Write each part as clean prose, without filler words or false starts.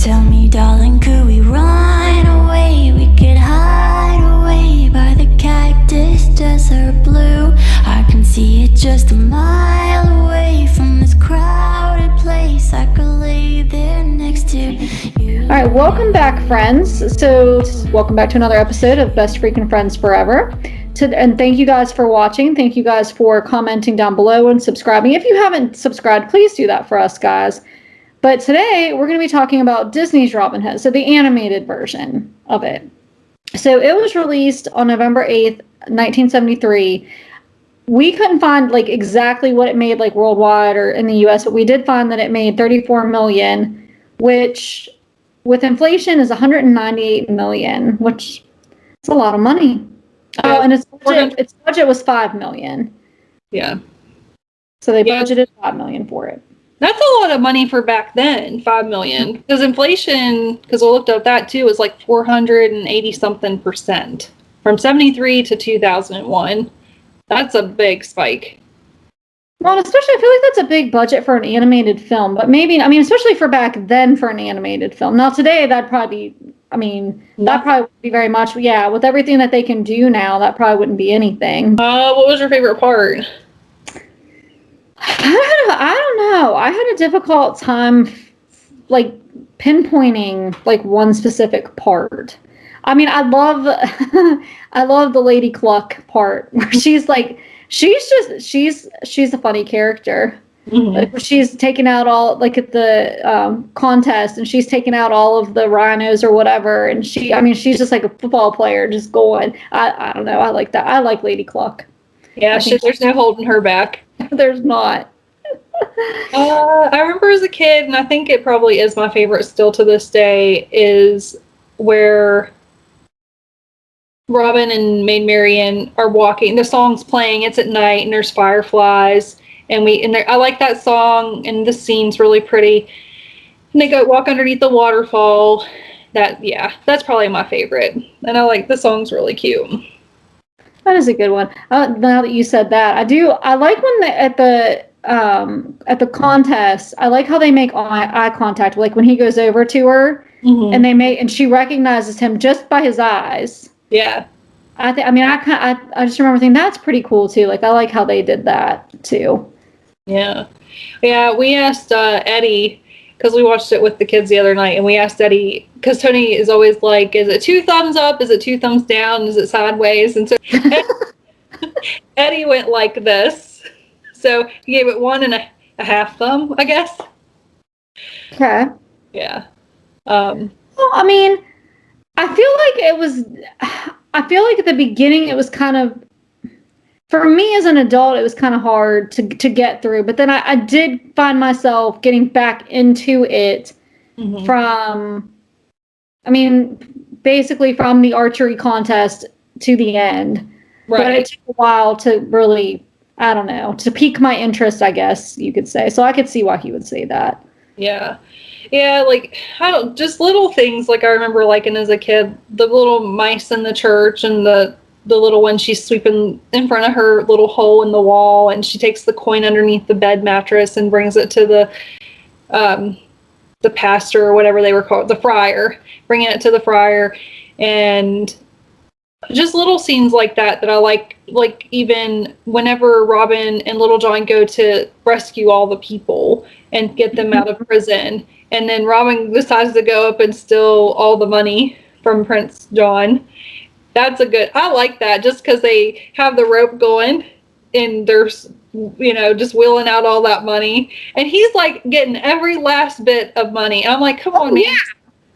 Tell me, darling, could we run away? We could hide away by the cactus desert blue. I can see it just a mile away from this crowded place. I could lay there next to you. All right, welcome back, friends. So, welcome back to another episode of Best Freaking Friends Forever. And thank you guys for watching. Thank you guys for commenting down below and subscribing. If you haven't subscribed, please do that for us, guys. But today, we're going to be talking about Disney's Robin Hood, so the animated version of it. So it was released on November 8th, 1973. We couldn't find like exactly what it made like worldwide or in the US, but we did find that it made $34 million, which with inflation is $198 million, which is a lot of money. Oh, and its budget was $5 million. Yeah. So they budgeted $5 million for it. That's a lot of money for back then, $5 million. Because inflation, because I looked up that too, was like 480 something percent from 73 to 2001. That's a big spike. Well, especially I feel like that's a big budget for an animated film, but maybe, I mean, especially for back then for an animated film. Now today that'd probably be, I mean, that probably wouldn't be very much. Yeah, with everything that they can do now, that probably wouldn't be anything. What was your favorite part? I don't know. I had a difficult time, like, pinpointing, like, one specific part. I mean, I love the Lady Cluck part, where she's, like, she's a funny character. Mm-hmm. Like, she's taking out all, like, at the contest, and she's taking out all of the rhinos or whatever, and she's just like a football player, just going. I don't know. I like that. I like Lady Cluck. Yeah, there's no holding her back. There's not. I remember as a kid, and I think it probably is my favorite still to this day, is where Robin and Maid Marian are walking. The song's playing. It's at night, and there's fireflies, I like that song, and the scene's really pretty. And they go walk underneath the waterfall. That's probably my favorite, and I like the song's really cute. That is a good one. Now that you said that, I like when at the contest, I like how they make eye contact. Like when he goes over to her, mm-hmm. and she recognizes him just by his eyes. Yeah. I just remember thinking that's pretty cool too. Like I like how they did that too. Yeah. Yeah. We asked Eddie, because we watched it with the kids the other night, and we asked Eddie, because Tony is always like, is it 2 thumbs up? Is it 2 thumbs down? Is it sideways? And so Eddie went like this. So he gave it 1.5 thumb, I guess. Okay. Yeah. Well, I mean, I feel like at the beginning it was kind of, for me as an adult, it was kind of hard to get through. But then I did find myself getting back into it, mm-hmm. Basically from the archery contest to the end. Right. But it took a while to really, I don't know, to pique my interest, I guess you could say. So I could see why he would say that. Yeah. Yeah, like, just little things, like I remember liking as a kid, the little mice in the church, and the little one, she's sweeping in front of her little hole in the wall, and she takes the coin underneath the bed mattress and brings it to the pastor, or whatever they were called, the friar, bringing it to the friar, and just little scenes like that I like even whenever Robin and Little John go to rescue all the people and get them out of prison, and then Robin decides to go up and steal all the money from Prince John. I like that, just because they have the rope going, and there's, just wheeling out all that money, and he's like getting every last bit of money. I'm like, come on, man. Yeah.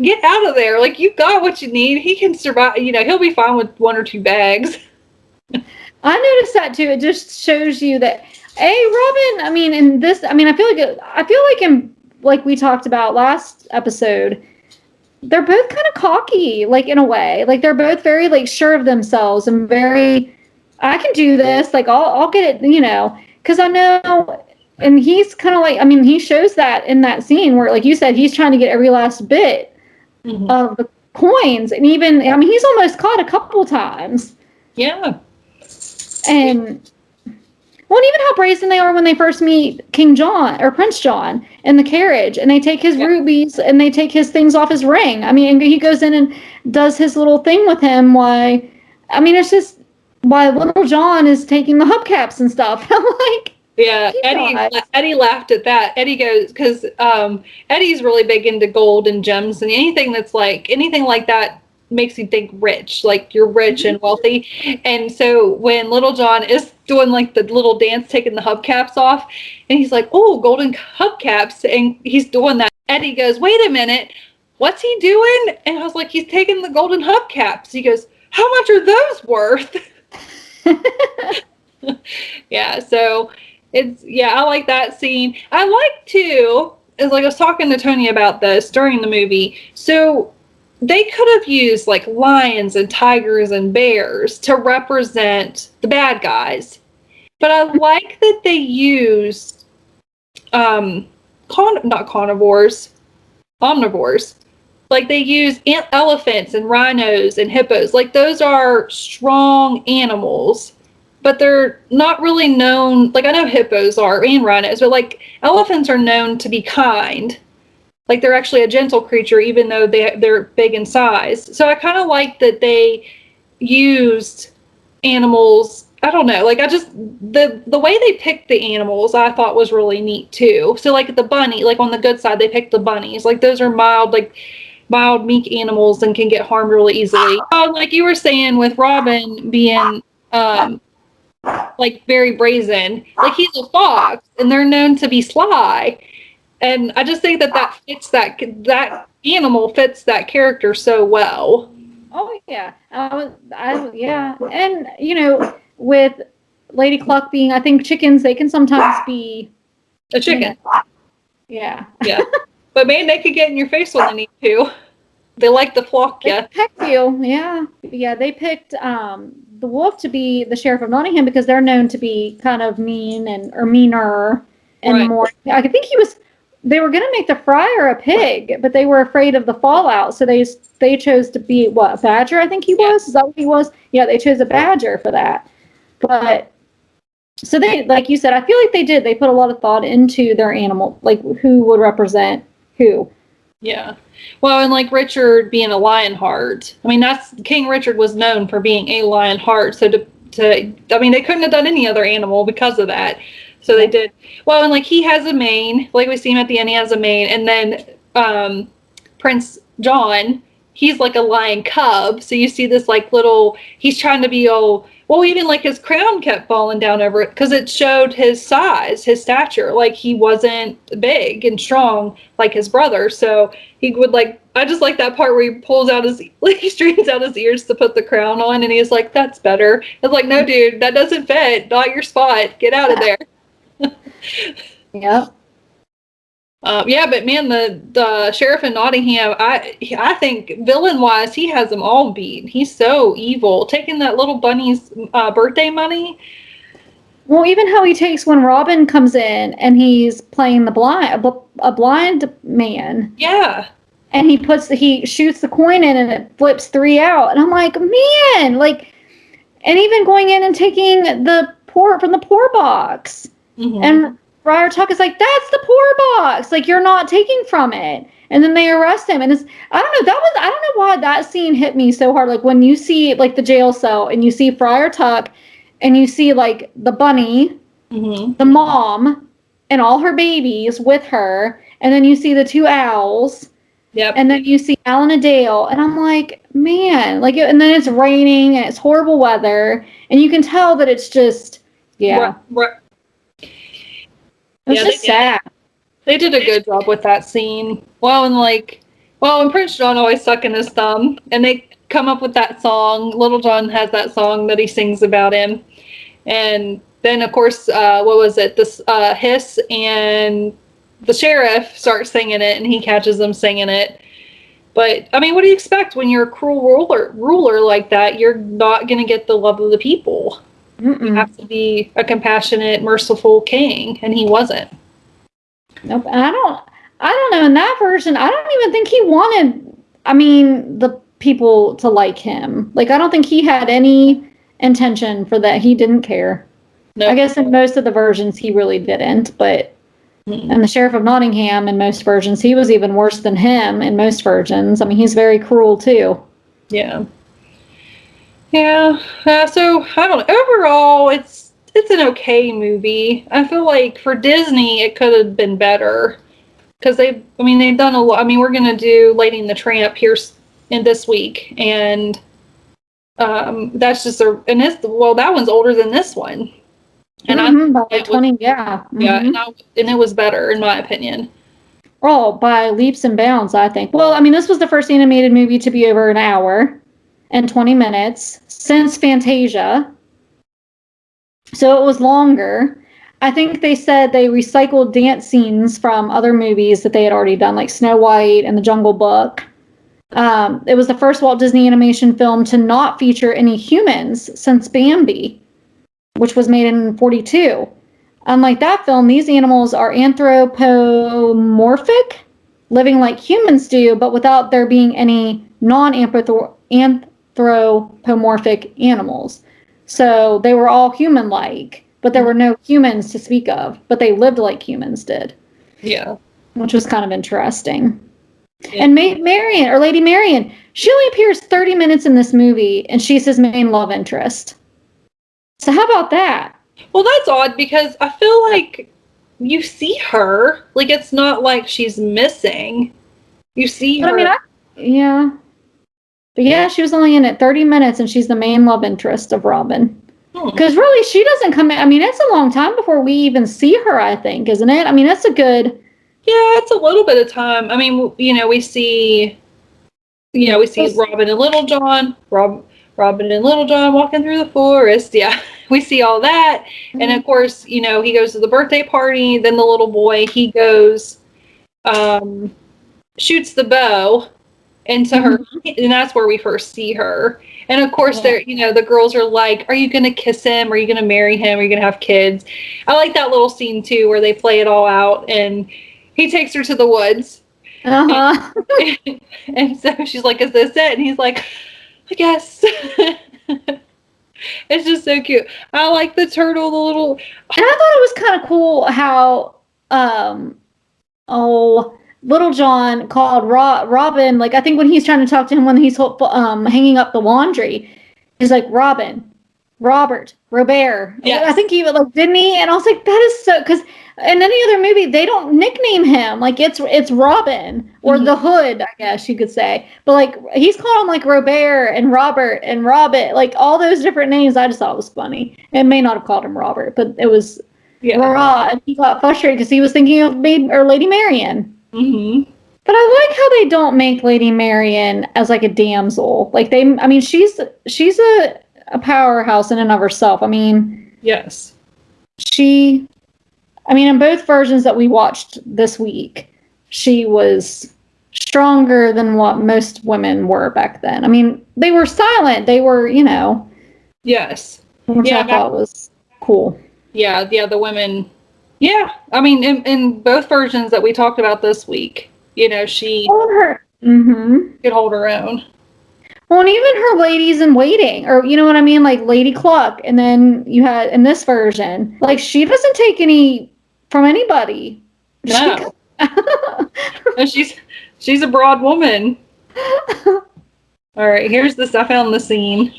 Get out of there. Like, you've got what you need. He can survive. He'll be fine with 1 or 2 bags. I noticed that too. It just shows you that, Robin, I feel like in, like we talked about last episode, they're both kind of cocky, like, in a way. Like, they're both very, like, sure of themselves and very, I can do this. Like, I'll get it, because I know, and he's kind of like, he shows that in that scene where, like you said, he's trying to get every last bit, mm-hmm. of the coins, and even, he's almost caught a couple times. Yeah. And Well, and even how brazen they are when they first meet King John or Prince John in the carriage, and they take his rubies and they take his things off his ring. I mean, and he goes in and does his little thing with him. Why? I mean, it's just why Little John is taking the hubcaps and stuff. I'm like, yeah, Eddie laughed at that. Eddie goes, because Eddie's really big into gold and gems, and anything like that makes you think rich, like you're rich and wealthy. And so when Little John is doing like the little dance, taking the hubcaps off, and he's like, oh, golden hubcaps, and he's doing that, Eddie goes, wait a minute, what's he doing? And I was like, he's taking the golden hubcaps. He goes, how much are those worth? Yeah, so I like that scene. I like too, is like I was talking to Tony about this during the movie, so they could have used like lions and tigers and bears to represent the bad guys. But I like that they used not carnivores, omnivores. Like they use elephants and rhinos and hippos. Like those are strong animals, but they're not really known. Like I know hippos are and rhinos, but like elephants are known to be kind. Like they're actually a gentle creature, even though they're big in size. So I kind of like that they used animals. I don't know. Like I just the way they picked the animals, I thought was really neat too. So like the bunny, like on the good side, they picked the bunnies. Like those are mild, meek animals and can get harmed really easily. Like you were saying with Robin being like very brazen, like he's a fox and they're known to be sly. And I just think that fits that animal fits that character so well. Oh yeah, yeah, and you know, with Lady Cluck being, I think chickens, they can sometimes be a chicken. Yeah. Yeah, but man, they could get in your face when they need to. They like to flock you. They picked you, yeah. They picked the wolf to be the sheriff of Nottingham because they're known to be kind of meaner and more. I think they were going to make the friar a pig, but they were afraid of the fallout, so they chose to be a badger. I think he was. Is that what he was? Yeah, they chose a badger for that. But so they, like you said, I feel like they did. They put a lot of thought into their animal, like who would represent who. Yeah. Well, and like Richard being a Lionheart. I mean, King Richard was known for being a Lionheart. So I mean, they couldn't have done any other animal because of that. So they did. Well, and like he has a mane, like we see him at the end, he has a mane. And then Prince John, he's like a lion cub. So you see this like little, he's trying to be even like his crown kept falling down over it because it showed his size, his stature. Like he wasn't big and strong like his brother. So he would like, I just like that part where he pulls out he straightens out his ears to put the crown on. And he's like, that's better. It's like, no, dude, that doesn't fit. Not your spot. Get out of there. Yeah. Yeah, but man, the sheriff in Nottingham, I think villain wise, he has them all beat. He's so evil, taking that little bunny's birthday money. Well, even how he takes when Robin comes in and he's playing a blind man. Yeah. And he shoots the coin in and it flips 3 out, and I'm like, man, like, and even going in and taking the from the poor box. Mm-hmm. And Friar Tuck is like, that's the poor box. Like, you're not taking from it. And then they arrest him. And I don't know why that scene hit me so hard. Like, when you see, like, the jail cell and you see Friar Tuck and you see, like, the bunny, mm-hmm. the mom, and all her babies with her. And then you see the 2 owls. Yep. And then you see Alan and Dale. And I'm like, man. Like, and then it's raining and it's horrible weather. And you can tell that it's just, yeah. Right. It's just sad. They did a good job with that scene. And Prince John always sucking his thumb, and they come up with that song. Little John has that song that he sings about him, and then of course, what was it? This Hiss and the sheriff start singing it, and he catches them singing it. But I mean, what do you expect when you're a cruel ruler like that? You're not going to get the love of the people. Mm-mm. You have to be a compassionate, merciful king, and he wasn't. Nope. And I don't know. In that version, I don't even think he wanted, the people to like him. Like, I don't think he had any intention for that. He didn't care. No. I guess in most of the versions he really didn't, but and the Sheriff of Nottingham in most versions, he was even worse than him in most versions. I mean, he's very cruel too. Yeah. Yeah. So I don't know. Overall, it's an okay movie. I feel like for Disney, it could have been better because they've done a lot. I mean, we're gonna do Lady and the Tramp here in this week, and that's just that one's older than this one. And by 20, yeah. Yeah, and it was better in my opinion. Oh, by leaps and bounds, I think. Well, I mean, this was the first animated movie to be over an hour and 20 minutes since Fantasia. So it was longer. I think they said they recycled dance scenes from other movies that they had already done, like Snow White and The Jungle Book. It was the first Walt Disney animation film to not feature any humans since Bambi, which was made in 1942. Unlike that film, these animals are anthropomorphic, living like humans do, but without there being any non-anthropomorphic animals. So they were all human-like, but there were no humans to speak of, but they lived like humans did. Yeah. Which was kind of interesting. Yeah. And Lady Marian, she only appears 30 minutes in this movie, and she's his main love interest. So how about that? Well, that's odd because I feel like you see her. Like, it's not like she's missing. You see her. Yeah. But yeah, she was only in it 30 minutes, and she's the main love interest of Robin. Because really, she doesn't come in. I mean, it's a long time before we even see her, I think, isn't it? I mean, that's a good... Yeah, it's a little bit of time. I mean, we see Robin and Little John. Robin and Little John walking through the forest. Yeah, we see all that. Mm-hmm. And of course, he goes to the birthday party. Then the little boy, he goes, shoots the bow into her. And that's where we first see her. And of course, the girls are like, are you going to kiss him? Are you going to marry him? Are you going to have kids? I like that little scene too, where they play it all out. And he takes her to the woods. Uh-huh. And so she's like, is this it? And he's like, I guess. It's just so cute. I like the turtle, the little... And I thought it was kind of cool how, Little John called Robin, like, I think when he's trying to talk to him when he's hanging up the laundry, he's like, Robin, Robert, Robert. Yes. I think he would, like, didn't he? And I was like, that is so... Because in any other movie, they don't nickname him. Like, it's Robin, or the Hood, I guess you could say. But, like, he's calling him, like, Robert and Robert and Robert. Like, all those different names, I just thought it was funny. It may not have called him Robert, but it was Raw. And he got frustrated because he was thinking of Lady Marian. Mm-hmm. But I like how they don't make Lady Marian as, like, a damsel. Like, she's a powerhouse in and of herself. I mean... Yes. In both versions that we watched this week, she was stronger than what most women were back then. I mean, they were silent. They were, Yes. Which I thought was cool. Yeah, the women. Yeah. I mean, in both versions that we talked about this week, she could hold her own. Well, and even her ladies in waiting, or you know what I mean? Like Lady Cluck, and then you had, in this version, like, she doesn't take any from anybody. No. No, she's a broad woman. All right, here's this. I found the scene.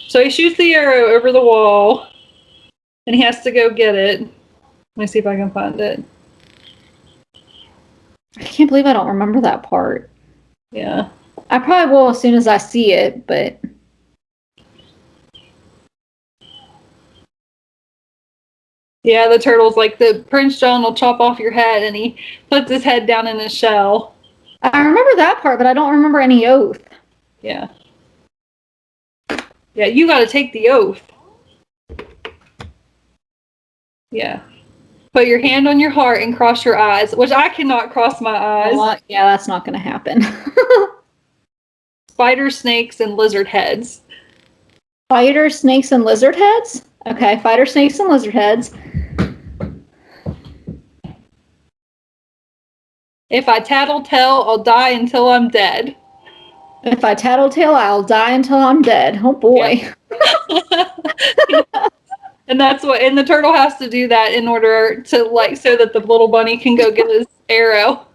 So he shoots the arrow over the wall, and he has to go get it. Let me see if I can find it. I can't believe I don't remember that part. Yeah. I probably will as soon as I see it, but... Yeah, the turtle's like, the Prince John will chop off your head, and he puts his head down in his shell. I remember that part, but I don't remember any oath. Yeah. Yeah, you gotta take the oath. Yeah. Put your hand on your heart and cross your eyes, which I cannot cross my eyes. Well, yeah, that's not gonna happen. Spider, snakes, and lizard heads. Spider, snakes, and lizard heads? Okay, spider, snakes, and lizard heads. If I tattletale, I'll die until I'm dead. If I tattletale, I'll die until I'm dead. Oh boy. Yeah. And and the turtle has to do that in order to, like, so that the little bunny can go get his arrow.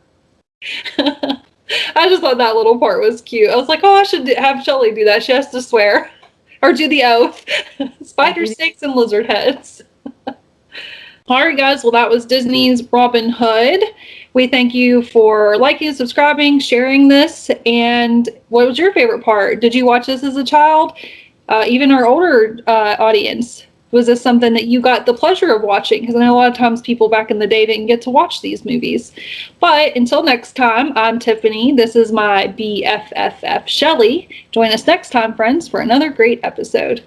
I just thought that little part was cute. I was like, oh, I should have Shelley do that. She has to swear or do the oath. Spider snakes and lizard heads. All right, guys. Well, that was Disney's Robin Hood. We thank you for liking, subscribing, sharing this. And what was your favorite part? Did you watch this as a child? Even our older audience, was this something that you got the pleasure of watching? Because I know a lot of times people back in the day didn't get to watch these movies. But until next time, I'm Tiffany. This is my BFFF Shelley. Join us next time, friends, for another great episode.